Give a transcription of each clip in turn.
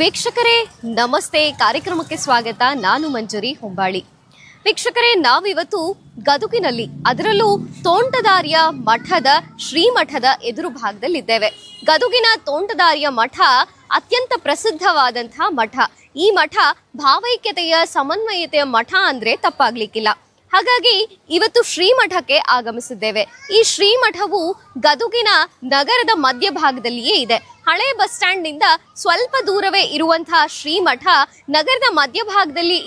ವೀಕ್ಷಕರೇ ನಮಸ್ತೆ, ಕಾರ್ಯಕ್ರಮಕ್ಕೆ ಸ್ವಾಗತ. ನಾನು ಮಂಜರಿ ಹೊಂಬಾಳಿ. ವೀಕ್ಷಕರೇ, ನಾವಿವತ್ತು ಗದುಗಿನಲ್ಲಿ, ಅದರಲ್ಲೂ ತೋಂಟದಾರ್ಯ ಮಠದ ಶ್ರೀಮಠದ ಎದುರು ಭಾಗದಲ್ಲಿದ್ದೇವೆ. ಗದುಗಿನ ತೋಂಟದಾರ್ಯ ಮಠ ಅತ್ಯಂತ ಪ್ರಸಿದ್ಧವಾದಂತಹ ಮಠ. ಈ ಮಠ ಭಾವೈಕ್ಯತೆಯ ಸಮನ್ವಯತೆಯ ಮಠ ಅಂದ್ರೆ ತಪ್ಪಾಗ್ಲಿಕ್ಕಿಲ್ಲ. ಹಾಗಾಗಿ ಇವತ್ತು ಶ್ರೀಮಠಕ್ಕೆ ಆಗಮಿಸಿದ್ದೇವೆ. ಈ ಶ್ರೀಮಠವು ಗದುಗಿನ ನಗರದ ಮಧ್ಯಭಾಗದಲ್ಲಿಯೇ ಇದೆ. ಹಳೆ ಬಸ್ ಸ್ಟ್ಯಾಂಡ್ ನಿಂದ ಸ್ವಲ್ಪ ದೂರವೇ ಇರುವಂತಹ ಶ್ರೀಮಠ ನಗರದ ಮಧ್ಯಭಾಗದಲ್ಲಿ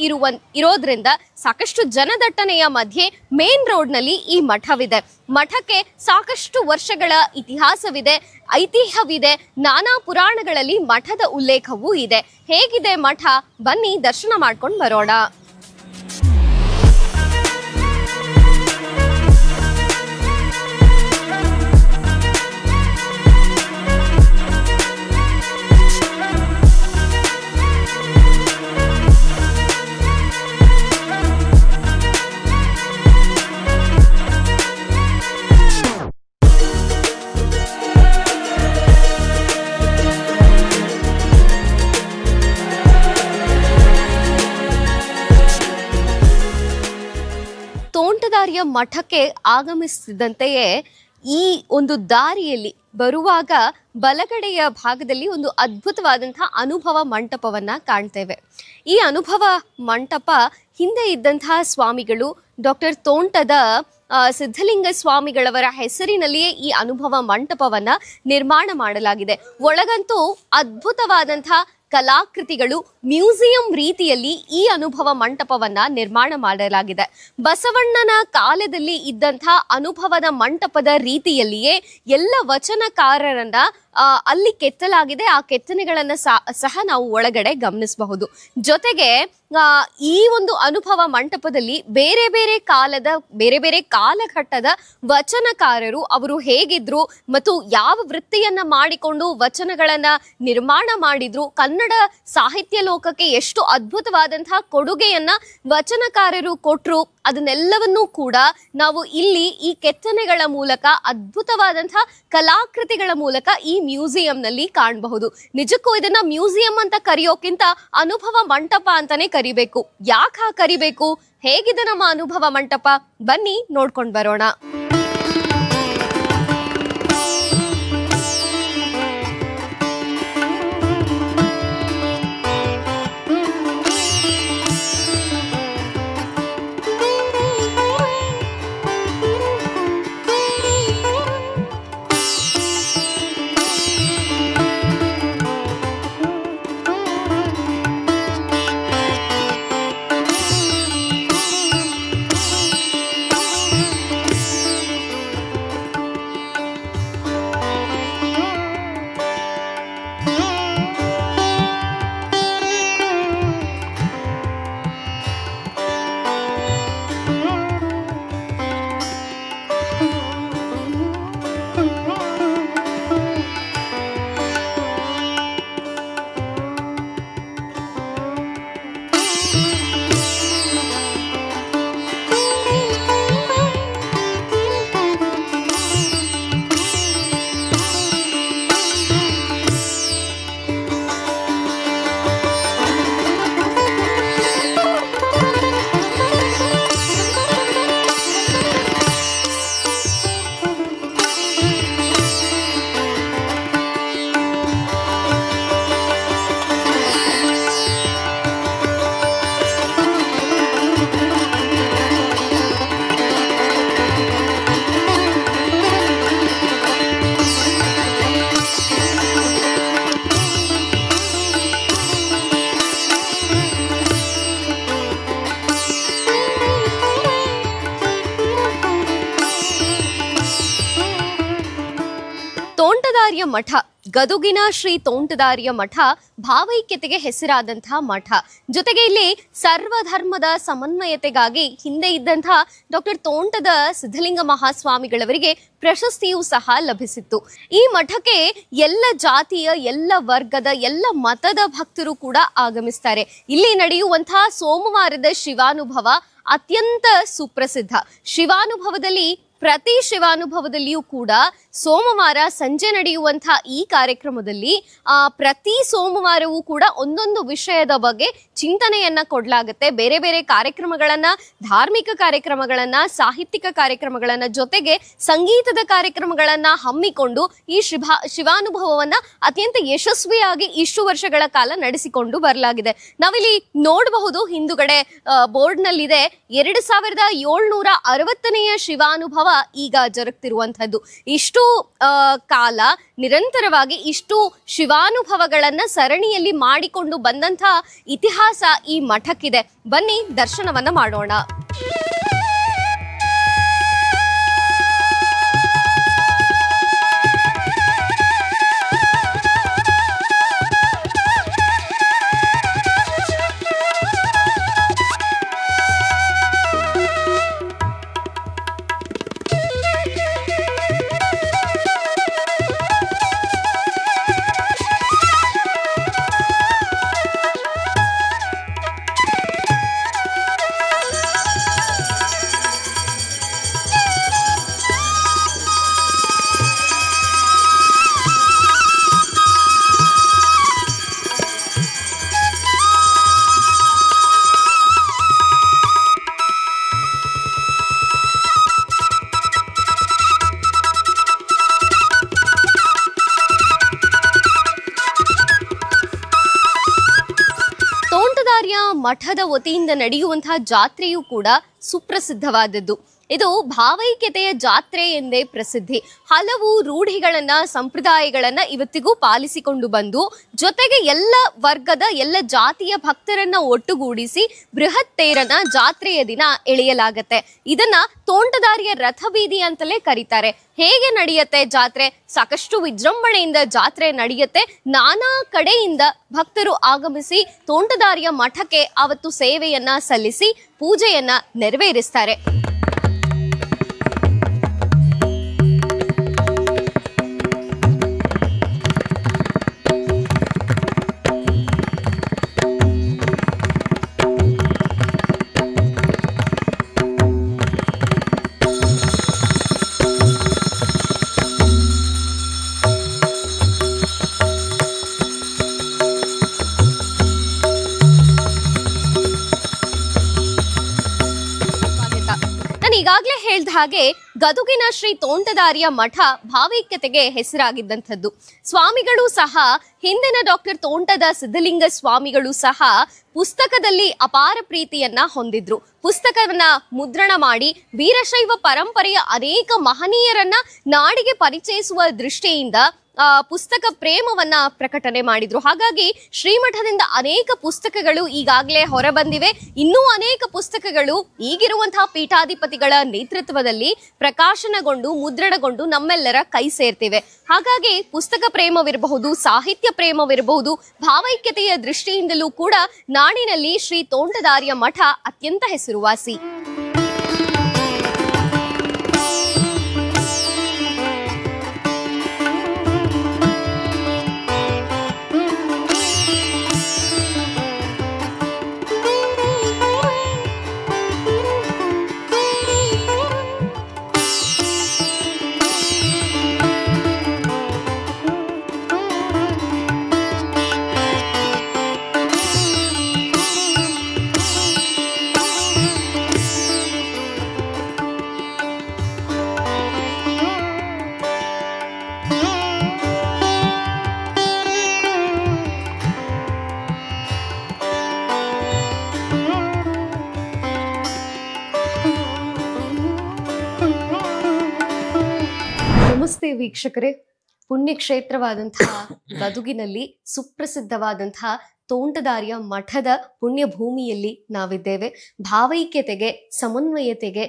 ಇರೋದ್ರಿಂದ ಸಾಕಷ್ಟು ಜನದಟ್ಟಣೆಯ ಮಧ್ಯೆ ಮೇನ್ ರೋಡ್ ನಲ್ಲಿ ಈ ಮಠವಿದೆ. ಮಠಕ್ಕೆ ಸಾಕಷ್ಟು ವರ್ಷಗಳ ಇತಿಹಾಸವಿದೆ, ಐತಿಹ್ಯವಿದೆ. ನಾನಾ ಪುರಾಣಗಳಲ್ಲಿ ಮಠದ ಉಲ್ಲೇಖವೂ ಇದೆ. ಹೇಗಿದೆ ಮಠ? ಬನ್ನಿ ದರ್ಶನ ಮಾಡ್ಕೊಂಡು ಬರೋಣ. ತೋಂಟದಾರ್ಯ ಮಠಕ್ಕೆ ಆಗಮಿಸಿದಂತೆಯೇ ಈ ಒಂದು ದಾರಿಯಲ್ಲಿ ಬರುವಾಗ ಬಲಗಡೆಯ ಭಾಗದಲ್ಲಿ ಒಂದು ಅದ್ಭುತವಾದಂತಹ ಅನುಭವ ಮಂಟಪವನ್ನ ಕಾಣ್ತೇವೆ. ಈ ಅನುಭವ ಮಂಟಪ ಹಿಂದೆ ಇದ್ದಂತಹ ಸ್ವಾಮಿಗಳು ಡಾಕ್ಟರ್ ತೋಂಟದ ಸಿದ್ಧಲಿಂಗ ಸ್ವಾಮಿಗಳವರ ಹೆಸರಿನಲ್ಲಿಯೇ ಈ ಅನುಭವ ಮಂಟಪವನ್ನ ನಿರ್ಮಾಣ ಮಾಡಲಾಗಿದೆ. ಒಳಗಂತೂ ಅದ್ಭುತವಾದಂತಹ ಕಲಾಕೃತಿಗಳು, ಮ್ಯೂಸಿಯಂ ರೀತಿಯಲ್ಲಿ ಈ ಅನುಭವ ಮಂಟಪವನ್ನ ನಿರ್ಮಾಣ ಮಾಡಲಾಗಿದೆ. ಬಸವಣ್ಣನ ಕಾಲದಲ್ಲಿ ಇದ್ದಂತಹ ಅನುಭವದ ಮಂಟಪದ ರೀತಿಯಲ್ಲಿಯೇ ಎಲ್ಲ ವಚನಕಾರರನ್ನ ಅಲ್ಲಿ ಕೆತ್ತಲಾಗಿದೆ. ಆ ಕೆತ್ತನೆಗಳನ್ನ ಸಹ ನಾವು ಒಳಗಡೆ ಗಮನಿಸಬಹುದು. ಜೊತೆಗೆ ಈ ಒಂದು ಅನುಭವ ಮಂಟಪದಲ್ಲಿ ಬೇರೆ ಬೇರೆ ಕಾಲಘಟ್ಟದ ವಚನಕಾರರು ಅವರು ಹೇಗಿದ್ರು ಮತ್ತು ಯಾವ ವೃತ್ತಿಯನ್ನ ಮಾಡಿಕೊಂಡು ವಚನಗಳನ್ನ ನಿರ್ಮಾಣ ಮಾಡಿದ್ರು, ಕನ್ನಡ ಸಾಹಿತ್ಯ ಲೋಕಕ್ಕೆ ಎಷ್ಟು ಅದ್ಭುತವಾದಂತಹ ಕೊಡುಗೆಯನ್ನ ವಚನಕಾರರು ಕೊಟ್ರು, ಅದನ್ನೆಲ್ಲವನ್ನೂ ಕೂಡ ನಾವು ಇಲ್ಲಿ ಈ ಕೆತ್ತನೆಗಳ ಮೂಲಕ, ಅದ್ಭುತವಾದಂತಹ ಕಲಾಕೃತಿಗಳ ಮೂಲಕ ಈ ಮ್ಯೂಸಿಯಂನಲ್ಲಿ ಕಾಣಬಹುದು. ನಿಜಕ್ಕೂ ಇದನ್ನ ಮ್ಯೂಸಿಯಂ ಅಂತ ಕರೆಯೋಕ್ಕಿಂತ ಅನುಭವ ಮಂಟಪ ಅಂತಾನೆ ಕರಿಬೇಕು. ಯಾಕೆ ಕರಿಬೇಕು? ಹೇಗಿದೆ ನಮ್ಮ ಅನುಭವ ಮಂಟಪ? ಬನ್ನಿ ನೋಡ್ಕೊಂಡು ಬರೋಣ. ತೋಂಟದಾರ್ಯ ಮಠ, ಗದುಗಿನ ಶ್ರೀ ತೋಂಟದಾರ್ಯ ಮಠ ಭಾವೈಕ್ಯತೆಗೆ ಹೆಸರಾದಂತಹ ಮಠ. ಜೊತೆಗೆ ಇಲ್ಲಿ ಸರ್ವಧರ್ಮದ ಸಮನ್ವಯತೆಗಾಗಿ ಹಿಂದೆ ಇದ್ದಂತಹ ಡಾಕ್ಟರ್ ತೋಂಟದ ಸಿದ್ಧಲಿಂಗ ಮಹಾಸ್ವಾಮಿಗಳವರಿಗೆ ಪ್ರಶಸ್ತಿಯೂ ಸಹ ಲಭಿಸಿತ್ತು. ಈ ಮಠಕ್ಕೆ ಎಲ್ಲ ಜಾತಿಯ, ಎಲ್ಲ ವರ್ಗದ, ಎಲ್ಲ ಮತದ ಭಕ್ತರು ಕೂಡ ಆಗಮಿಸ್ತಾರೆ. ಇಲ್ಲಿ ನಡೆಯುವಂತಹ ಸೋಮವಾರದ ಶಿವಾನುಭವ ಅತ್ಯಂತ ಸುಪ್ರಸಿದ್ಧ. ಶಿವಾನುಭವದಲ್ಲಿ ಪ್ರತಿ ಶಿವಾನುಭವದಲ್ಲಿಯೂ ಕೂಡ ಸೋಮವಾರ ಸಂಜೆ ನಡೆಯುವಂತಹ ಈ ಕಾರ್ಯಕ್ರಮದಲ್ಲಿ ಪ್ರತಿ ಸೋಮವಾರವೂ ಕೂಡ ಒಂದೊಂದು ವಿಷಯದ ಬಗ್ಗೆ ಚಿಂತನೆಯನ್ನ ಕೊಡ್ಲಾಗುತ್ತೆ. ಬೇರೆ ಬೇರೆ ಕಾರ್ಯಕ್ರಮಗಳನ್ನ, ಧಾರ್ಮಿಕ ಕಾರ್ಯಕ್ರಮಗಳನ್ನ, ಸಾಹಿತ್ಯಿಕ ಕಾರ್ಯಕ್ರಮಗಳನ್ನ, ಜೊತೆಗೆ ಸಂಗೀತದ ಕಾರ್ಯಕ್ರಮಗಳನ್ನ ಹಮ್ಮಿಕೊಂಡು ಈ ಶಿವಾನುಭವವನ್ನ ಅತ್ಯಂತ ಯಶಸ್ವಿಯಾಗಿ ಇಷ್ಟು ವರ್ಷಗಳ ಕಾಲ ನಡೆಸಿಕೊಂಡು ಬರಲಾಗಿದೆ. ನಾವಿಲ್ಲಿ ನೋಡಬಹುದು, ಹಿಂದುಗಡೆ ಬೋರ್ಡ್ ನಲ್ಲಿದೆ 2760ನೆಯ ಶಿವಾನುಭವ ಈಗ ಜರುಗ್ತಿರುವಂತಹದ್ದು. ಇಷ್ಟು ಕಾಲ ನಿರಂತರವಾಗಿ ಇಷ್ಟು ಶಿವಾನುಭವಗಳನ್ನ ಸರಣಿಯಲ್ಲಿ ಮಾಡಿಕೊಂಡು ಬಂದಂತಹ ಇತಿಹಾಸ ಈ ಮಠಕ್ಕಿದೆ. ಬನ್ನಿ ದರ್ಶನವನ್ನ ಮಾಡೋಣ. ಮಠದ ವತಿಯಿಂದ ನಡೆಯುವಂತಹ ಜಾತ್ರೆಯೂ ಕೂಡ ಸುಪ್ರಸಿದ್ಧವಾದದ್ದು. ಇದು ಭಾವೈಕ್ಯತೆಯ ಜಾತ್ರೆ ಎಂದೇ ಪ್ರಸಿದ್ಧಿ. ಹಲವು ರೂಢಿಗಳನ್ನ, ಸಂಪ್ರದಾಯಗಳನ್ನ ಇವತ್ತಿಗೂ ಪಾಲಿಸಿಕೊಂಡು ಬಂದು, ಜೊತೆಗೆ ಎಲ್ಲ ವರ್ಗದ, ಎಲ್ಲ ಜಾತಿಯ ಭಕ್ತರನ್ನ ಒಟ್ಟುಗೂಡಿಸಿ ಬೃಹತ್ ತೇರನ ಜಾತ್ರೆಯ ದಿನ ಎಳೆಯಲಾಗತ್ತೆ. ಇದನ್ನ ತೋಂಟದಾರ್ಯ ರಥಬೀದಿ ಅಂತಲೇ ಕರೀತಾರೆ. ಹೇಗೆ ನಡೆಯುತ್ತೆ ಜಾತ್ರೆ? ಸಾಕಷ್ಟು ವಿಜೃಂಭಣೆಯಿಂದ ಜಾತ್ರೆ ನಡೆಯುತ್ತೆ. ನಾನಾ ಕಡೆಯಿಂದ ಭಕ್ತರು ಆಗಮಿಸಿ ತೋಂಟದಾರ್ಯ ಮಠಕ್ಕೆ ಅವತ್ತು ಸೇವೆಯನ್ನ ಸಲ್ಲಿಸಿ ಪೂಜೆಯನ್ನ ನೆರವೇರಿಸ್ತಾರೆ. ಈಗಾಗಲೇ ಹೇಳಿದ ಹಾಗೆ ಗದುಗಿನ ಶ್ರೀ ತೋಂಟದಾರ್ಯ ಮಠ ಭಾವೈಕ್ಯತೆಗೆ ಹೆಸರಾಗಿದ್ದಂಥದ್ದು. ಸ್ವಾಮಿಗಳು ಸಹ, ಹಿಂದಿನ ಡಾಕ್ಟರ್ ತೋಂಟದ ಸಿದ್ಧಲಿಂಗ ಸ್ವಾಮಿಗಳು ಸಹ ಪುಸ್ತಕದಲ್ಲಿ ಅಪಾರ ಪ್ರೀತಿಯನ್ನ ಹೊಂದಿದ್ರು. ಪುಸ್ತಕವನ್ನ ಮುದ್ರಣ ಮಾಡಿ ವೀರಶೈವ ಪರಂಪರೆಯ ಅನೇಕ ಮಹನೀಯರನ್ನ ನಾಡಿಗೆ ಪರಿಚಯಿಸುವ ದೃಷ್ಟಿಯಿಂದ ಪುಸ್ತಕ ಪ್ರೇಮವನ್ನ ಪ್ರಕಟಣೆ ಮಾಡಿದ್ರು. ಹಾಗಾಗಿ ಶ್ರೀಮಠದಿಂದ ಅನೇಕ ಪುಸ್ತಕಗಳು ಈಗಾಗಲೇ ಹೊರಬಂದಿವೆ. ಇನ್ನೂ ಅನೇಕ ಪುಸ್ತಕಗಳು ಈಗಿರುವಂತಹ ಪೀಠಾಧಿಪತಿಗಳ ನೇತೃತ್ವದಲ್ಲಿ ಪ್ರಕಾಶನಗೊಂಡು, ಮುದ್ರಣಗೊಂಡು ನಮ್ಮೆಲ್ಲರ ಕೈ ಸೇರ್ತಿವೆ. ಹಾಗಾಗಿ ಪುಸ್ತಕ ಪ್ರೇಮವಿರಬಹುದು, ಸಾಹಿತ್ಯ ಪ್ರೇಮವಿರಬಹುದು, ಭಾವೈಕ್ಯತೆಯ ದೃಷ್ಟಿಯಿಂದಲೂ ಕೂಡ ನಾಡಿನಲ್ಲಿ ಶ್ರೀ ತೋಂಟದಾರ್ಯ ಮಠ ಅತ್ಯಂತ ಹೆಸರುವಾಸಿ. ನಮಸ್ತೆ ವೀಕ್ಷಕರೇ, ಪುಣ್ಯಕ್ಷೇತ್ರವಾದಂತಹ ಗದುಗಿನಲ್ಲಿ ಸುಪ್ರಸಿದ್ಧವಾದಂತಹ ತೋಂಟದಾರ್ಯ ಮಠದ ಪುಣ್ಯ ಭೂಮಿಯಲ್ಲಿ ನಾವಿದ್ದೇವೆ. ಭಾವೈಕ್ಯತೆಗೆ, ಸಮನ್ವಯತೆಗೆ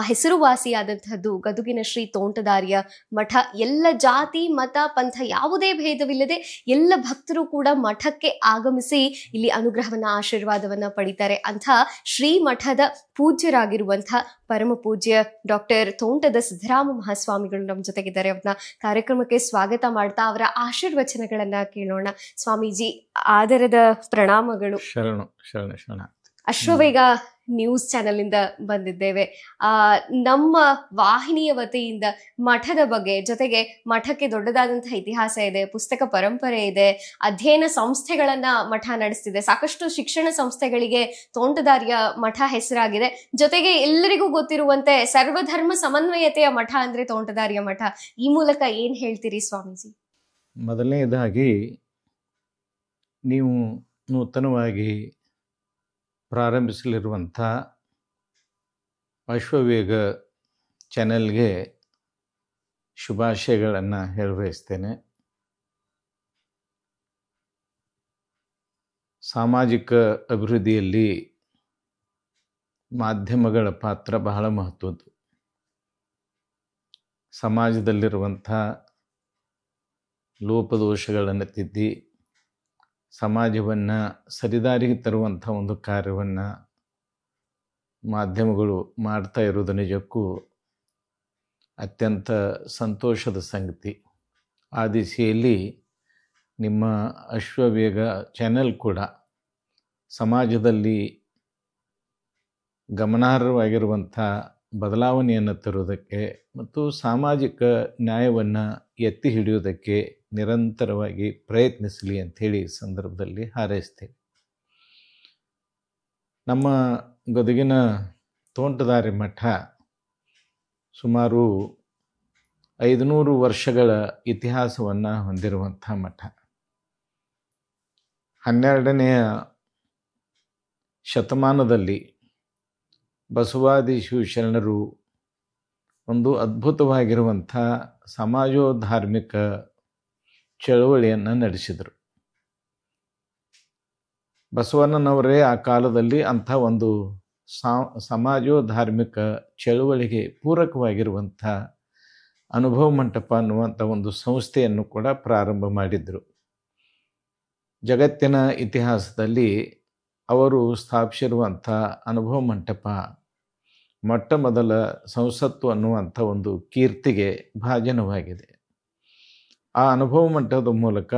ಹೆಸರುವಾಸಿಯಾದಂತಹದ್ದು ಗದುಗಿನ ಶ್ರೀ ತೋಂಟದಾರ್ಯ ಮಠ. ಎಲ್ಲ ಜಾತಿ, ಮತ, ಪಂಥ ಯಾವುದೇ ಭೇದವಿಲ್ಲದೆ ಎಲ್ಲ ಭಕ್ತರು ಕೂಡ ಮಠಕ್ಕೆ ಆಗಮಿಸಿ ಇಲ್ಲಿ ಅನುಗ್ರಹವನ್ನ, ಆಶೀರ್ವಾದವನ್ನ ಪಡಿತಾರೆ. ಅಂಥ ಶ್ರೀ ಮಠದ ಪೂಜ್ಯರಾಗಿರುವಂತಹ ಪರಮ ಪೂಜ್ಯ ಡಾಕ್ಟರ್ ತೋಂಟದ ಸಿದ್ದರಾಮ ಮಹಾಸ್ವಾಮಿಗಳು ನಮ್ಮ ಜೊತೆಗಿದ್ದಾರೆ. ಅವ್ರನ್ನ ಕಾರ್ಯಕ್ರಮಕ್ಕೆ ಸ್ವಾಗತ ಮಾಡ್ತಾ ಅವರ ಆಶೀರ್ವಚನಗಳನ್ನ ಕೇಳೋಣ. ಸ್ವಾಮೀಜಿ, ಆದರದ ಪ್ರಣಾಮಗಳು. ಶರಣು ಶರಣ ಶರಣ. ಅಶ್ವವೇಗ ನ್ಯೂಸ್ ಚಾನೆಲ್ ಇಂದ ಬಂದಿದ್ದೇವೆ. ನಮ್ಮ ವಾಹಿನಿಯ ವತಿಯಿಂದ ಮಠದ ಬಗ್ಗೆ, ಜೊತೆಗೆ ಮಠಕ್ಕೆ ದೊಡ್ಡದಾದಂತಹ ಇತಿಹಾಸ ಇದೆ, ಪುಸ್ತಕ ಪರಂಪರೆ ಇದೆ, ಅಧ್ಯಯನ ಸಂಸ್ಥೆಗಳನ್ನ ಮಠ ನಡೆಸ್ತಿದೆ, ಸಾಕಷ್ಟು ಶಿಕ್ಷಣ ಸಂಸ್ಥೆಗಳಿಗೆ ತೋಂಟದಾರ್ಯ ಮಠ ಹೆಸರಾಗಿದೆ. ಜೊತೆಗೆ ಎಲ್ಲರಿಗೂ ಗೊತ್ತಿರುವಂತೆ ಸರ್ವಧರ್ಮ ಸಮನ್ವಯತೆಯ ಮಠ ಅಂದ್ರೆ ತೋಂಟದಾರ್ಯ ಮಠ. ಈ ಮೂಲಕ ಏನ್ ಹೇಳ್ತೀರಿ ಸ್ವಾಮೀಜಿ? ಮೊದಲನೇದಾಗಿ ನೀವು ನೂತನವಾಗಿ ಪ್ರಾರಂಭಿಸಲಿರುವಂಥ ಅಶ್ವವೇಗ ಚಾನೆಲ್ಗೆ ಶುಭಾಶಯಗಳನ್ನು ಹೇಳಬಯಸ್ತೇನೆ. ಸಾಮಾಜಿಕ ಅಭಿವೃದ್ಧಿಯಲ್ಲಿ ಮಾಧ್ಯಮಗಳ ಪಾತ್ರ ಬಹಳ ಮಹತ್ವದ್ದು. ಸಮಾಜದಲ್ಲಿರುವಂಥ ಲೋಪದೋಷಗಳನ್ನು ತಿದ್ದಿ ಸಮಾಜವನ್ನು ಸರಿದಾರಿಗೆ ತರುವಂಥ ಒಂದು ಕಾರ್ಯವನ್ನು ಮಾಧ್ಯಮಗಳು ಮಾಡ್ತಾ ಇರೋದು ನಿಜಕ್ಕೂ ಅತ್ಯಂತ ಸಂತೋಷದ ಸಂಗತಿ. ಆ ದಿಸೆಯಲ್ಲಿ ನಿಮ್ಮ ಅಶ್ವವೇಗ ಚಾನೆಲ್ ಕೂಡ ಸಮಾಜದಲ್ಲಿ ಗಮನಾರ್ಹವಾಗಿರುವಂಥ ಬದಲಾವಣೆಯನ್ನು ತರುವುದಕ್ಕೆ ಮತ್ತು ಸಾಮಾಜಿಕ ನ್ಯಾಯವನ್ನು ಎತ್ತಿ ಹಿಡಿಯುವುದಕ್ಕೆ ನಿರಂತರವಾಗಿ ಪ್ರಯತ್ನಿಸಲಿ ಅಂಥೇಳಿ ಸಂದರ್ಭದಲ್ಲಿ ಹಾರೈಸ್ತೇವೆ. ನಮ್ಮ ಗದಗಿನ ತೋಂಟದಾರ್ಯ ಮಠ ಸುಮಾರು 500 ವರ್ಷಗಳ ಇತಿಹಾಸವನ್ನು ಹೊಂದಿರುವಂಥ ಮಠ. 12ನೆಯ ಶತಮಾನದಲ್ಲಿ ಬಸವಾದಿ ಶಿವಶರಣರು ಒಂದು ಅದ್ಭುತವಾಗಿರುವಂಥ ಸಮಾಜೋಧಾರ್ಮಿಕ ಚಳವಳಿಯನ್ನು ನಡೆಸಿದರು. ಬಸವಣ್ಣನವರೇ ಆ ಕಾಲದಲ್ಲಿ ಅಂಥ ಒಂದು ಸಮಾಜೋಧಾರ್ಮಿಕ ಚಳವಳಿಗೆ ಪೂರಕವಾಗಿರುವಂಥ ಅನುಭವ ಮಂಟಪ ಅನ್ನುವಂಥ ಒಂದು ಸಂಸ್ಥೆಯನ್ನು ಕೂಡ ಪ್ರಾರಂಭ ಮಾಡಿದರು. ಜಗತ್ತಿನ ಇತಿಹಾಸದಲ್ಲಿ ಅವರು ಸ್ಥಾಪಿಸಿರುವಂಥ ಅನುಭವ ಮಂಟಪ ಮೊಟ್ಟ ಮೊದಲ ಸಂಸತ್ತು ಅನ್ನುವಂಥ ಒಂದು ಕೀರ್ತಿಗೆ ಭಾಜನವಾಗಿದೆ. ಆ ಅನುಭವ ಮಂಟಪದ ಮೂಲಕ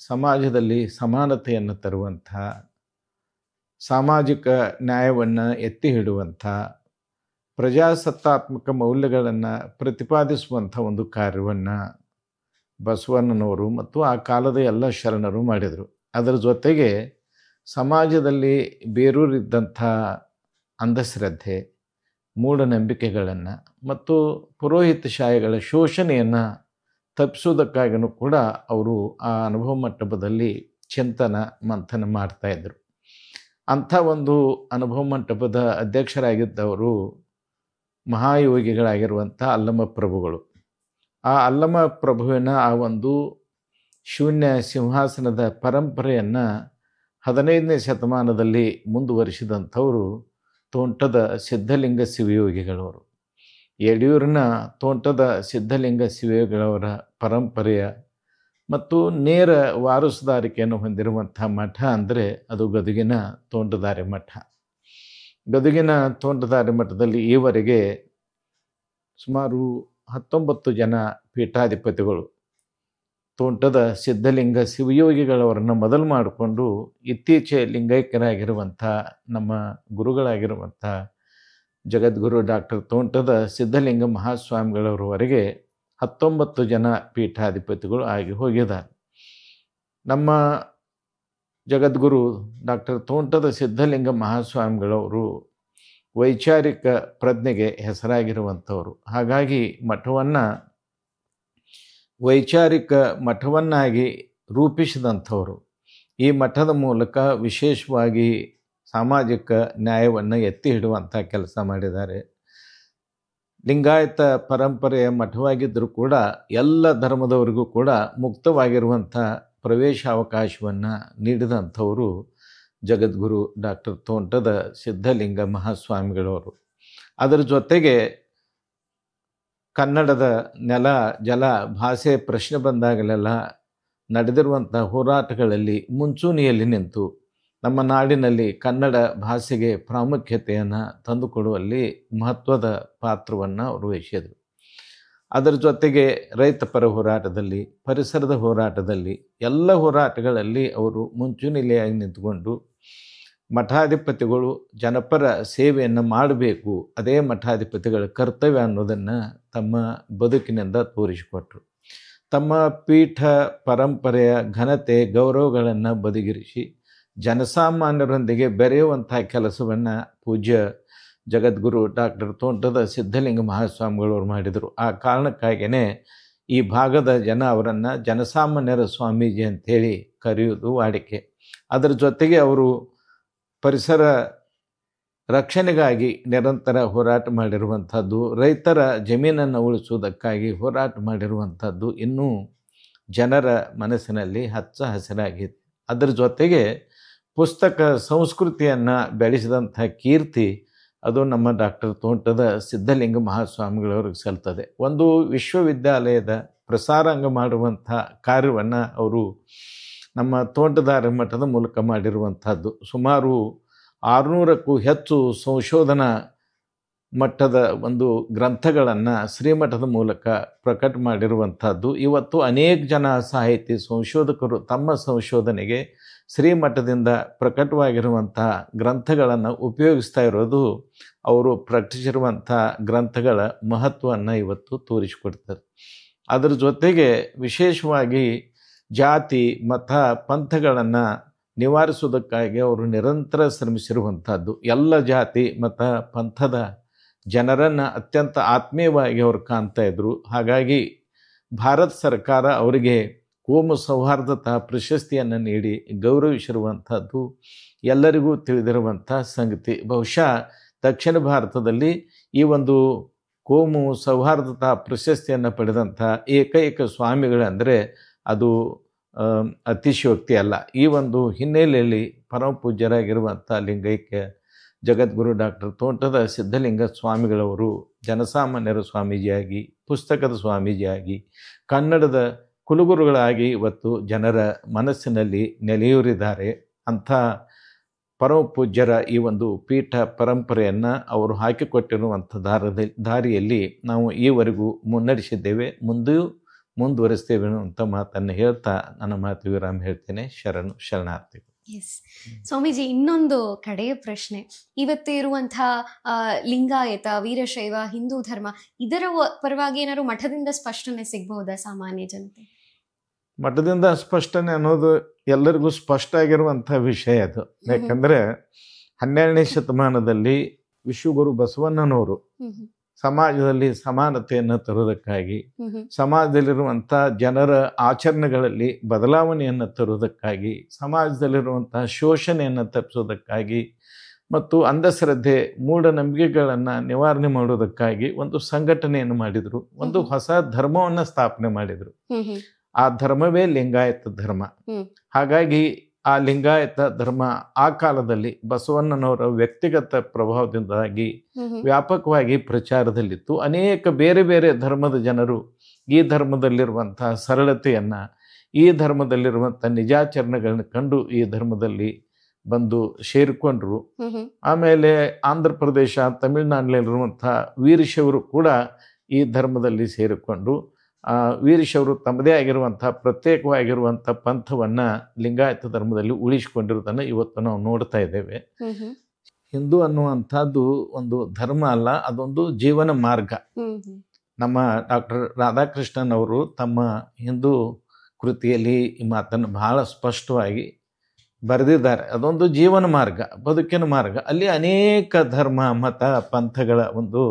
ಸಮಾಜದಲ್ಲಿ ಸಮಾನತೆಯನ್ನು ತರುವಂಥ, ಸಾಮಾಜಿಕ ನ್ಯಾಯವನ್ನು ಎತ್ತಿ ಹಿಡುವಂಥ, ಪ್ರಜಾಸತ್ತಾತ್ಮಕ ಮೌಲ್ಯಗಳನ್ನು ಪ್ರತಿಪಾದಿಸುವಂಥ ಒಂದು ಕಾರ್ಯವನ್ನು ಬಸವಣ್ಣನವರು ಮತ್ತು ಆ ಕಾಲದ ಎಲ್ಲ ಶರಣರು ಮಾಡಿದರು. ಅದರ ಜೊತೆಗೆ ಸಮಾಜದಲ್ಲಿ ಬೇರೂರಿದ್ದಂಥ ಅಂಧಶ್ರದ್ಧೆ, ಮೂಢನಂಬಿಕೆಗಳನ್ನು ಮತ್ತು ಪುರೋಹಿತಶಾಹಿಗಳ ಶೋಷಣೆಯನ್ನು ತಪ್ಪಿಸೋದಕ್ಕಾಗಿಯೂ ಕೂಡ ಅವರು ಆ ಅನುಭವ ಮಂಟಪದಲ್ಲಿ ಚಿಂತನ ಮಂಥನ ಮಾಡ್ತಾಯಿದ್ರು. ಅಂಥ ಒಂದು ಅನುಭವ ಮಂಟಪದ ಅಧ್ಯಕ್ಷರಾಗಿದ್ದವರು ಮಹಾಯೋಗಿಗಳಾಗಿರುವಂಥ ಅಲ್ಲಮ ಪ್ರಭುಗಳು. ಆ ಅಲ್ಲಮ ಪ್ರಭುವಿನ ಆ ಒಂದು ಶೂನ್ಯ ಸಿಂಹಾಸನದ ಪರಂಪರೆಯನ್ನು 15ನೇ ಶತಮಾನದಲ್ಲಿ ಮುಂದುವರಿಸಿದಂಥವರು ತೋಂಟದ ಸಿದ್ಧಲಿಂಗ ಶಿವಯೋಗಿಗಳವರು. ಯಡಿಯೂರಿನ ತೋಂಟದ ಸಿದ್ಧಲಿಂಗ ಶಿವಯೋಗಿಗಳವರ ಪರಂಪರೆಯ ಮತ್ತು ನೇರ ವಾರಸುದಾರಿಕೆಯನ್ನು ಹೊಂದಿರುವಂಥ ಮಠ ಅಂದರೆ ಅದು ಗದಗಿನ ತೋಂಟದಾರ್ಯ ಮಠ. ಗದಗಿನ ತೋಂಟದಾರ್ಯ ಮಠದಲ್ಲಿ ಈವರೆಗೆ ಸುಮಾರು 19 ಜನ ಪೀಠಾಧಿಪತಿಗಳು ತೋಂಟದ ಸಿದ್ಧಲಿಂಗ ಶಿವಯೋಗಿಗಳವರನ್ನು ಮೊದಲು ಮಾಡಿಕೊಂಡು ಇತ್ತೀಚೆ ಲಿಂಗೈಕ್ಯರಾಗಿರುವಂಥ ನಮ್ಮ ಗುರುಗಳಾಗಿರುವಂಥ ಜಗದ್ಗುರು ಡಾಕ್ಟರ್ ತೋಂಟದ ಸಿದ್ಧಲಿಂಗ ಮಹಾಸ್ವಾಮಿಗಳವರವರೆಗೆ 19 ಜನ ಪೀಠಾಧಿಪತಿಗಳು ಆಗಿ ಹೋಗಿದ್ದಾರೆ. ನಮ್ಮ ಜಗದ್ಗುರು ಡಾಕ್ಟರ್ ತೋಂಟದ ಸಿದ್ಧಲಿಂಗ ಮಹಾಸ್ವಾಮಿಗಳವರು ವೈಚಾರಿಕ ಪ್ರಜ್ಞೆಗೆ ಹೆಸರಾಗಿರುವಂಥವರು. ಹಾಗಾಗಿ ಮಠವನ್ನು ವೈಚಾರಿಕ ಮಠವನ್ನಾಗಿ ರೂಪಿಸಿದಂಥವರು. ಈ ಮಠದ ಮೂಲಕ ವಿಶೇಷವಾಗಿ ಸಾಮಾಜಿಕ ನ್ಯಾಯವನ್ನು ಎತ್ತಿ ಹಿಡುವಂಥ ಕೆಲಸ ಮಾಡಿದ್ದಾರೆ. ಲಿಂಗಾಯತ ಪರಂಪರೆಯ ಮಠವಾಗಿದ್ದರೂ ಕೂಡ ಎಲ್ಲ ಧರ್ಮದವರಿಗೂ ಕೂಡ ಮುಕ್ತವಾಗಿರುವಂಥ ಪ್ರವೇಶಾವಕಾಶವನ್ನು ನೀಡಿದಂಥವರು ಜಗದ್ಗುರು ಡಾಕ್ಟರ್ ತೋಂಟದ ಸಿದ್ಧಲಿಂಗ ಮಹಾಸ್ವಾಮಿಗಳವರು. ಅದರ ಜೊತೆಗೆ ಕನ್ನಡದ ನೆಲ ಜಲ ಭಾಷೆ ಪ್ರಶ್ನೆ ಬಂದಾಗಲೆಲ್ಲ ನಡೆದಿರುವಂಥ ಹೋರಾಟಗಳಲ್ಲಿ ಮುಂಚೂಣಿಯಲ್ಲಿ ನಿಂತು ನಮ್ಮ ನಾಡಿನಲ್ಲಿ ಕನ್ನಡ ಭಾಷೆಗೆ ಪ್ರಾಮುಖ್ಯತೆಯನ್ನು ತಂದುಕೊಡುವಲ್ಲಿ ಮಹತ್ವದ ಪಾತ್ರವನ್ನು ಅವರು ವಹಿಸಿದರು. ಅದರ ಜೊತೆಗೆ ರೈತಪರ ಹೋರಾಟದಲ್ಲಿ, ಪರಿಸರದ ಹೋರಾಟದಲ್ಲಿ, ಎಲ್ಲ ಹೋರಾಟಗಳಲ್ಲಿ ಅವರು ಮುಂಚೂಣಿಲೆಯಾಗಿ ನಿಂತುಕೊಂಡು ಮಠಾಧಿಪತಿಗಳು ಜನಪರ ಸೇವೆಯನ್ನು ಮಾಡಬೇಕು, ಅದೇ ಮಠಾಧಿಪತಿಗಳ ಕರ್ತವ್ಯ ಅನ್ನೋದನ್ನು ತಮ್ಮ ಬದುಕಿನಿಂದ ತೋರಿಸಿಕೊಟ್ರು. ತಮ್ಮ ಪೀಠ ಪರಂಪರೆಯ ಘನತೆ ಗೌರವಗಳನ್ನು ಬದಿಗಿರಿಸಿ ಜನಸಾಮಾನ್ಯರೊಂದಿಗೆ ಬೆರೆಯುವಂಥ ಕೆಲಸವನ್ನು ಪೂಜ್ಯ ಜಗದ್ಗುರು ಡಾಕ್ಟರ್ ತೋಂಟದ ಸಿದ್ಧಲಿಂಗ ಮಹಾಸ್ವಾಮಿಗಳವರು ಮಾಡಿದರು. ಆ ಕಾರಣಕ್ಕಾಗಿಯೇ ಈ ಭಾಗದ ಜನ ಅವರನ್ನು ಜನಸಾಮಾನ್ಯರ ಸ್ವಾಮೀಜಿ ಅಂತೇಳಿ ಕರೆಯುವುದು ವಾಡಿಕೆ. ಅದರ ಜೊತೆಗೆ ಅವರು ಪರಿಸರ ರಕ್ಷಣೆಗಾಗಿ ನಿರಂತರ ಹೋರಾಟ ಮಾಡಿರುವಂಥದ್ದು, ರೈತರ ಜಮೀನನ್ನು ಉಳಿಸುವುದಕ್ಕಾಗಿ ಹೋರಾಟ ಮಾಡಿರುವಂಥದ್ದು ಇನ್ನೂ ಜನರ ಮನಸ್ಸಿನಲ್ಲಿ ಹಚ್ಚ ಹಸಿರಾಗಿದೆ. ಅದರ ಜೊತೆಗೆ ಪುಸ್ತಕ ಸಂಸ್ಕೃತಿಯನ್ನು ಬೆಳೆಸಿದಂಥ ಕೀರ್ತಿ ಅದು ನಮ್ಮ ಡಾಕ್ಟರ್ ತೋಂಟದ ಸಿದ್ಧಲಿಂಗ ಮಹಾಸ್ವಾಮಿಗಳವ್ರಿಗೆ ಸಲ್ತದೆ. ಒಂದು ವಿಶ್ವವಿದ್ಯಾಲಯದ ಪ್ರಸಾರಾಂಗ ಮಾಡುವಂಥ ಕಾರ್ಯವನ್ನು ಅವರು ನಮ್ಮ ತೋಂಟದಾರ್ಯ ಮಠದ ಮೂಲಕ ಮಾಡಿರುವಂಥದ್ದು. ಸುಮಾರು 600ಕ್ಕೂ ಹೆಚ್ಚು ಸಂಶೋಧನಾ ಮಟ್ಟದ ಒಂದು ಗ್ರಂಥಗಳನ್ನು ಶ್ರೀಮಠದ ಮೂಲಕ ಪ್ರಕಟ ಮಾಡಿರುವಂಥದ್ದು. ಇವತ್ತು ಅನೇಕ ಜನ ಸಾಹಿತಿ ಸಂಶೋಧಕರು ತಮ್ಮ ಸಂಶೋಧನೆಗೆ ಶ್ರೀಮಠದಿಂದ ಪ್ರಕಟವಾಗಿರುವಂಥ ಗ್ರಂಥಗಳನ್ನು ಉಪಯೋಗಿಸ್ತಾ ಇರೋದು ಅವರು ಪ್ರಕಟಿಸಿರುವಂಥ ಗ್ರಂಥಗಳ ಮಹತ್ವವನ್ನು ಇವತ್ತು ತೋರಿಸಿಕೊಡ್ತಾರೆ. ಅದರ ಜೊತೆಗೆ ವಿಶೇಷವಾಗಿ ಜಾತಿ ಮತ ಪಂಥಗಳನ್ನು ನಿವಾರಿಸುವುದಕ್ಕಾಗಿ ಅವರು ನಿರಂತರ ಶ್ರಮಿಸಿರುವಂಥದ್ದು. ಎಲ್ಲ ಜಾತಿ ಮತ ಪಂಥದ ಜನರನ್ನು ಅತ್ಯಂತ ಆತ್ಮೀಯವಾಗಿ ಅವರು ಕಾಣ್ತಾ ಇದ್ದರು. ಹಾಗಾಗಿ ಭಾರತ ಸರ್ಕಾರ ಅವರಿಗೆ ಕೋಮು ಸೌಹಾರ್ದತಾ ಪ್ರಶಸ್ತಿಯನ್ನು ನೀಡಿ ಗೌರವಿಸಿರುವಂಥದ್ದು ಎಲ್ಲರಿಗೂ ತಿಳಿದಿರುವಂಥ ಸಂಗತಿ. ಬಹುಶಃ ದಕ್ಷಿಣ ಭಾರತದಲ್ಲಿ ಈ ಒಂದು ಕೋಮು ಸೌಹಾರ್ದತಾ ಪ್ರಶಸ್ತಿಯನ್ನು ಪಡೆದಂಥ ಏಕೈಕ ಸ್ವಾಮಿಗಳಂದರೆ ಅದು ಅತಿಶಯೋಕ್ತಿ ಅಲ್ಲ. ಈ ಒಂದು ಹಿನ್ನೆಲೆಯಲ್ಲಿ ಪರಮ ಪೂಜ್ಯರಾಗಿರುವಂಥ ಲಿಂಗೈಕ್ಯ ಜಗದ್ಗುರು ಡಾಕ್ಟರ್ ತೋಂಟದ ಸಿದ್ಧಲಿಂಗ ಸ್ವಾಮಿಗಳವರು ಜನಸಾಮಾನ್ಯರ ಸ್ವಾಮೀಜಿಯಾಗಿ, ಪುಸ್ತಕದ ಸ್ವಾಮೀಜಿಯಾಗಿ, ಕನ್ನಡದ ಕುಲಗುರುಗಳಾಗಿ ಇವತ್ತು ಜನರ ಮನಸ್ಸಿನಲ್ಲಿ ನೆಲೆಯೂರಿದ್ದಾರೆ. ಅಂಥ ಪರಮ ಪೂಜ್ಯರ ಈ ಒಂದು ಪೀಠ ಪರಂಪರೆಯನ್ನು ಅವರು ಹಾಕಿಕೊಟ್ಟಿರುವಂಥ ದಾರಿಯಲ್ಲಿ ನಾವು ಈವರೆಗೂ ಮುನ್ನಡೆಸಿದ್ದೇವೆ, ಮುಂದೆಯೂ ಮುಂದುವರಿಸ್ತೇವೆ ಅಂತ ಮಾತನ್ನು ಹೇಳ್ತಾ ನನ್ನ ಮಾತು ವಿರಾಮ ಹೇಳ್ತೇನೆ. ಶರಣಾರ್ಥಿಗಳು. ಎಸ್ ಸ್ವಾಮೀಜಿ, ಇನ್ನೊಂದು ಕಡೆಯ ಪ್ರಶ್ನೆ. ಇವತ್ತು ಇರುವಂತಹ ಲಿಂಗಾಯತ, ವೀರಶೈವ, ಹಿಂದೂ ಧರ್ಮ ಇದರ ಪರವಾಗಿ ಏನಾದ್ರು ಮಠದಿಂದ ಸ್ಪಷ್ಟನೆ ಸಿಗಬಹುದಾ ಸಾಮಾನ್ಯ ಜನತೆ? ಮಠದಿಂದ ಸ್ಪಷ್ಟನೆ ಅನ್ನೋದು ಎಲ್ಲರಿಗೂ ಸ್ಪಷ್ಟ ಆಗಿರುವಂಥ ವಿಷಯ ಅದು. ಯಾಕಂದರೆ 12ನೇ ಶತಮಾನದಲ್ಲಿ ವಿಶ್ವಗುರು ಬಸವಣ್ಣನವರು ಸಮಾಜದಲ್ಲಿ ಸಮಾನತೆಯನ್ನು ತರುವುದಕ್ಕಾಗಿ, ಸಮಾಜದಲ್ಲಿರುವಂಥ ಜನರ ಆಚರಣೆಗಳಲ್ಲಿ ಬದಲಾವಣೆಯನ್ನು ತರುವುದಕ್ಕಾಗಿ, ಸಮಾಜದಲ್ಲಿರುವಂಥ ಶೋಷಣೆಯನ್ನು ತಪ್ಪಿಸೋದಕ್ಕಾಗಿ ಮತ್ತು ಅಂಧಶ್ರದ್ಧೆ ಮೂಢನಂಬಿಕೆಗಳನ್ನು ನಿವಾರಣೆ ಮಾಡುವುದಕ್ಕಾಗಿ ಒಂದು ಸಂಘಟನೆಯನ್ನು ಮಾಡಿದರು. ಒಂದು ಹೊಸ ಧರ್ಮವನ್ನು ಸ್ಥಾಪನೆ ಮಾಡಿದರು. ಆ ಧರ್ಮವೇ ಲಿಂಗಾಯತ ಧರ್ಮ. ಹಾಗಾಗಿ ಆ ಲಿಂಗಾಯತ ಧರ್ಮ ಆ ಕಾಲದಲ್ಲಿ ಬಸವಣ್ಣನವರ ವ್ಯಕ್ತಿಗತ ಪ್ರಭಾವದಿಂದಾಗಿ ವ್ಯಾಪಕವಾಗಿ ಪ್ರಚಾರದಲ್ಲಿತ್ತು. ಅನೇಕ ಬೇರೆ ಬೇರೆ ಧರ್ಮದ ಜನರು ಈ ಧರ್ಮದಲ್ಲಿರುವಂಥ ಸರಳತೆಯನ್ನು, ಈ ಧರ್ಮದಲ್ಲಿರುವಂಥ ನಿಜಾಚರಣೆಗಳನ್ನ ಕಂಡು ಈ ಧರ್ಮದಲ್ಲಿ ಬಂದು ಸೇರಿಕೊಂಡ್ರು. ಆಮೇಲೆ ಆಂಧ್ರ ಪ್ರದೇಶ, ತಮಿಳುನಾಡಿನಲ್ಲಿರುವಂಥ ವೀರಶೈವರು ಕೂಡ ಈ ಧರ್ಮದಲ್ಲಿ ಸೇರಿಕೊಂಡು ವೀರಶೈವರು ತಮ್ಮದೇ ಆಗಿರುವಂಥ ಪ್ರತ್ಯೇಕವಾಗಿರುವಂಥ ಪಂಥವನ್ನು ಲಿಂಗಾಯತ ಧರ್ಮದಲ್ಲಿ ಉಳಿಸಿಕೊಂಡಿರೋದನ್ನು ಇವತ್ತು ನಾವು ನೋಡ್ತಾ ಇದ್ದೇವೆ. ಹಿಂದೂ ಅನ್ನುವಂಥದ್ದು ಒಂದು ಧರ್ಮ ಅಲ್ಲ, ಅದೊಂದು ಜೀವನ ಮಾರ್ಗ. ನಮ್ಮ ಡಾಕ್ಟರ್ ರಾಧಾಕೃಷ್ಣನ್ ಅವರು ತಮ್ಮ ಹಿಂದೂ ಕೃತಿಯಲ್ಲಿ ಈ ಮಾತನ್ನು ಬಹಳ ಸ್ಪಷ್ಟವಾಗಿ ಬರೆದಿದ್ದಾರೆ. ಅದೊಂದು ಜೀವನ ಮಾರ್ಗ, ಬದುಕಿನ ಮಾರ್ಗ. ಅಲ್ಲಿ ಅನೇಕ ಧರ್ಮ ಮತ ಪಂಥಗಳ ಒಂದು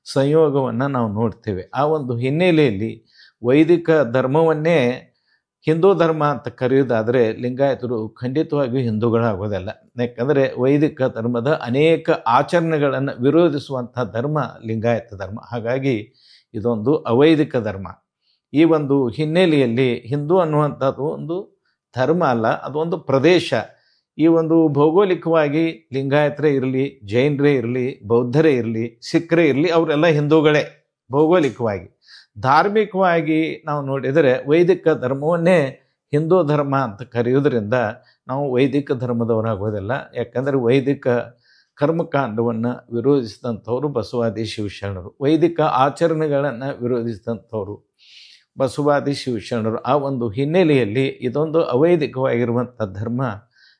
ಸಂಯೋಗವನ್ನು ನಾವು ನೋಡ್ತೇವೆ. ಆ ಒಂದು ಹಿನ್ನೆಲೆಯಲ್ಲಿ ವೈದಿಕ ಧರ್ಮವನ್ನೇ ಹಿಂದೂ ಧರ್ಮ ಅಂತ ಕರೆಯೋದಾದರೆ ಲಿಂಗಾಯತರು ಖಂಡಿತವಾಗಿಯೂ ಹಿಂದೂಗಳಾಗೋದಲ್ಲ. ಯಾಕಂದರೆ ವೈದಿಕ ಧರ್ಮದ ಅನೇಕ ಆಚರಣೆಗಳನ್ನು ವಿರೋಧಿಸುವಂಥ ಧರ್ಮ ಲಿಂಗಾಯತ ಧರ್ಮ. ಹಾಗಾಗಿ ಇದೊಂದು ಅವೈದಿಕ ಧರ್ಮ. ಈ ಒಂದು ಹಿನ್ನೆಲೆಯಲ್ಲಿ ಹಿಂದೂ ಅನ್ನುವಂಥದ್ದು ಒಂದು ಧರ್ಮ ಅಲ್ಲ, ಅದೊಂದು ಪ್ರದೇಶ. ಈ ಒಂದು ಭೌಗೋಳಿಕವಾಗಿ ಲಿಂಗಾಯತರೇ ಇರಲಿ, ಜೈನರೇ ಇರಲಿ, ಬೌದ್ಧರೇ ಇರಲಿ, ಸಿಖ್ರೇ ಇರಲಿ, ಅವರೆಲ್ಲ ಹಿಂದೂಗಳೇ ಭೌಗೋಳಿಕವಾಗಿ. ಧಾರ್ಮಿಕವಾಗಿ ನಾವು ನೋಡಿದರೆ ವೈದಿಕ ಧರ್ಮವನ್ನೇ ಹಿಂದೂ ಧರ್ಮ ಅಂತ ಕರೆಯೋದ್ರಿಂದ ನಾವು ವೈದಿಕ ಧರ್ಮದವರಾಗೋದಿಲ್ಲ. ಯಾಕಂದರೆ ವೈದಿಕ ಕರ್ಮಕಾಂಡವನ್ನು ವಿರೋಧಿಸಿದಂಥವರು ಬಸವಾದಿ ಶಿವಶರಣರು, ವೈದಿಕ ಆಚರಣೆಗಳನ್ನು ವಿರೋಧಿಸಿದಂಥವರು ಬಸವಾದಿ ಶಿವಶರಣರು. ಆ ಒಂದು ಹಿನ್ನೆಲೆಯಲ್ಲಿ ಇದೊಂದು ಅವೈದಿಕವಾಗಿರುವಂಥ ಧರ್ಮ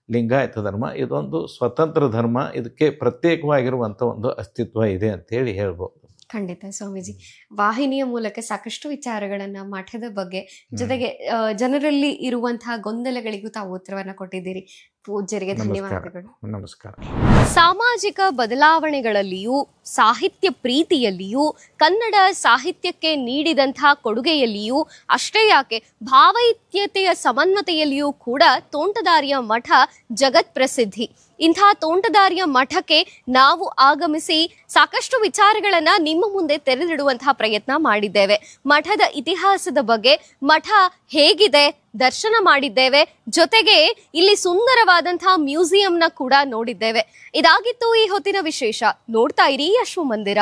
ಲಿಂಗಾಯತ ಧರ್ಮ ಇದೊಂದು ಸ್ವತಂತ್ರ ಧರ್ಮ, ಇದಕ್ಕೆ ಪ್ರತ್ಯೇಕವಾಗಿರುವಂಥ ಒಂದು ಅಸ್ತಿತ್ವ ಇದೆ ಅಂತೇಳಿ ಹೇಳ್ಬೋದು. ಖಂಡಿತ ಸ್ವಾಮೀಜಿ, ವಾಹಿನಿಯ ಮೂಲಕ ಸಾಕಷ್ಟು ವಿಚಾರಗಳನ್ನ ಮಠದ ಬಗ್ಗೆ ಜೊತೆಗೆ ಜನರಲ್ಲಿ ಇರುವಂತಹ ಗೊಂದಲಗಳಿಗೂ ತಾವು ಉತ್ತರವನ್ನ ಕೊಟ್ಟಿದ್ದೀರಿ. ಪೂಜ್ಯರಿಗೆ ಧನ್ಯವಾದಗಳು. ನಮಸ್ಕಾರ. ಸಾಮಾಜಿಕ ಬದಲಾವಣೆಗಳಲ್ಲಿಯೂ ಸಾಹಿತ್ಯ ಪ್ರೀತಿಯಲ್ಲಿಯೂ ಕನ್ನಡ ಸಾಹಿತ್ಯಕ್ಕೆ ನೀಡಿದಂತಹ ಕೊಡುಗೆಯಲ್ಲಿಯೂ ಅಷ್ಟೇ ಯಾಕೆ ಭಾವೈಕ್ಯತೆಯ ಸಮನ್ವತೆಯಲ್ಲಿಯೂ ಕೂಡ ತೋಂಟದಾರ್ಯ ಮಠ ಜಗತ್ ಪ್ರಸಿದ್ಧಿ. ಇಂಥ ತೋಂಟದಾರ್ಯ ಮಠಕ್ಕೆ ನಾವು ಆಗಮಿಸಿ ಸಾಕಷ್ಟು ವಿಚಾರಗಳನ್ನ ನಿಮ್ಮ ಮುಂದೆ ತೆರೆದಿಡುವಂತಹ ಪ್ರಯತ್ನ ಮಾಡಿದ್ದೇವೆ. ಮಠದ ಇತಿಹಾಸದ ಬಗ್ಗೆ, ಮಠ ಹೇಗಿದೆ ದರ್ಶನ ಮಾಡಿದ್ದೇವೆ, ಜೊತೆಗೆ ಇಲ್ಲಿ ಸುಂದರವಾದಂತಹ ಮ್ಯೂಸಿಯಂನ ಕೂಡ ನೋಡಿದ್ದೇವೆ. ಇದಾಗಿತ್ತು ಈ ಹೊತ್ತಿನ ವಿಶೇಷ. ನೋಡ್ತಾ ಇರಿ ಅಶ್ವಮಂದಿರ.